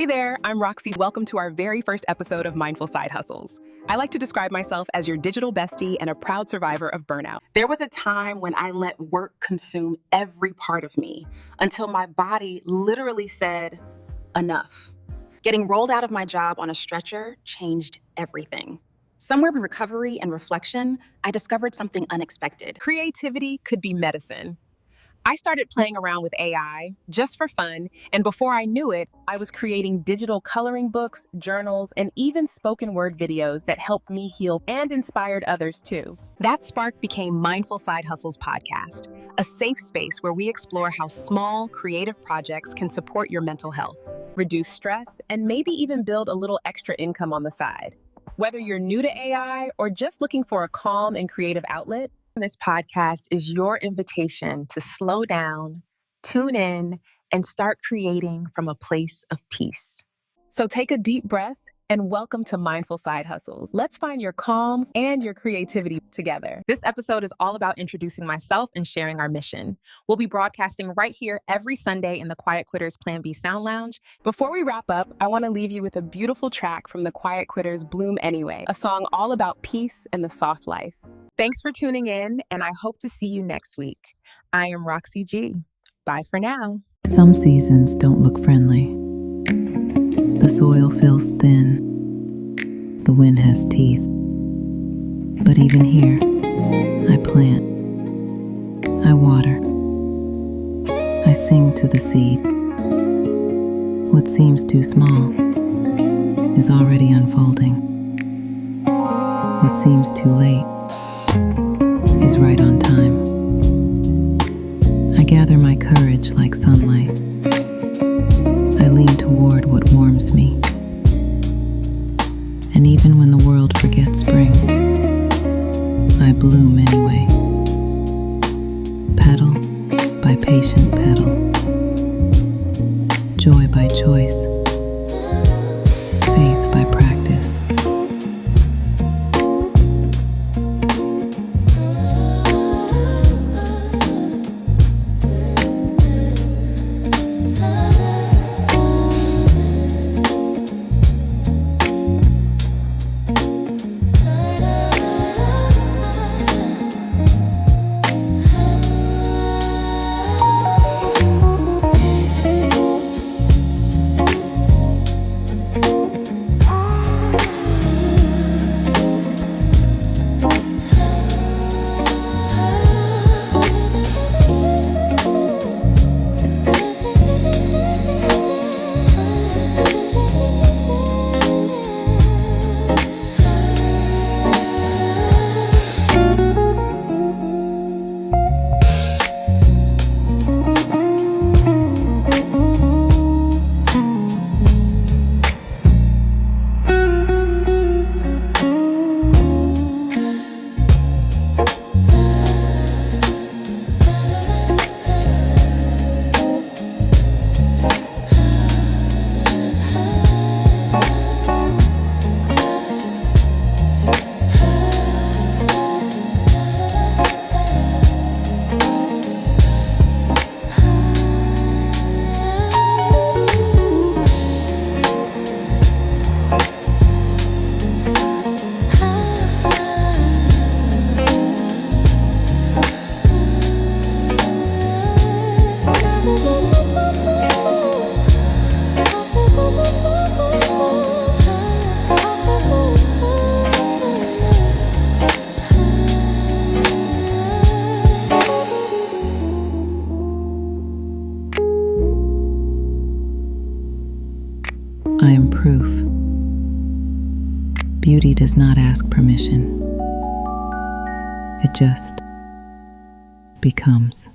Hey there, I'm Roxy. Welcome to our very first episode of Mindful Side Hustles. I like to describe myself as your digital bestie and a proud survivor of burnout. There was a time when I let work consume every part of me until my body literally said, enough. Getting rolled out of my job on a stretcher changed everything. Somewhere in recovery and reflection, I discovered something unexpected. Creativity could be medicine. I started playing around with AI just for fun, and before I knew it, I was creating digital coloring books, journals, and even spoken word videos that helped me heal and inspired others too. That spark became Mindful Side Hustles podcast, a safe space where we explore how small, creative projects can support your mental health, reduce stress, and maybe even build a little extra income on the side. Whether you're new to AI or just looking for a calm and creative outlet, this podcast is your invitation to slow down, tune in, and start creating from a place of peace. So take a deep breath and welcome to Mindful Side Hustles. Let's find your calm and your creativity together. This episode is all about introducing myself and sharing our mission. We'll be broadcasting right here every Sunday in the Quiet Quitters Plan B Sound Lounge. Before we wrap up, I want to leave you with a beautiful track from the Quiet Quitters' Bloom Anyway, a song all about peace and the soft life. Thanks for tuning in, and I hope to see you next week. I am Roxy G. Bye for now. Some seasons don't look friendly. The soil feels thin. The wind has teeth. But even here, I plant. I water. I sing to the seed. What seems too small is already unfolding. What seems too late is right on time. I gather my courage like sunlight. I lean toward what warms me. And even when the world forgets spring, I bloom anyway. Petal by patient petal. Joy by choice. Faith by practice. I am proof. Beauty does not ask permission. It just becomes.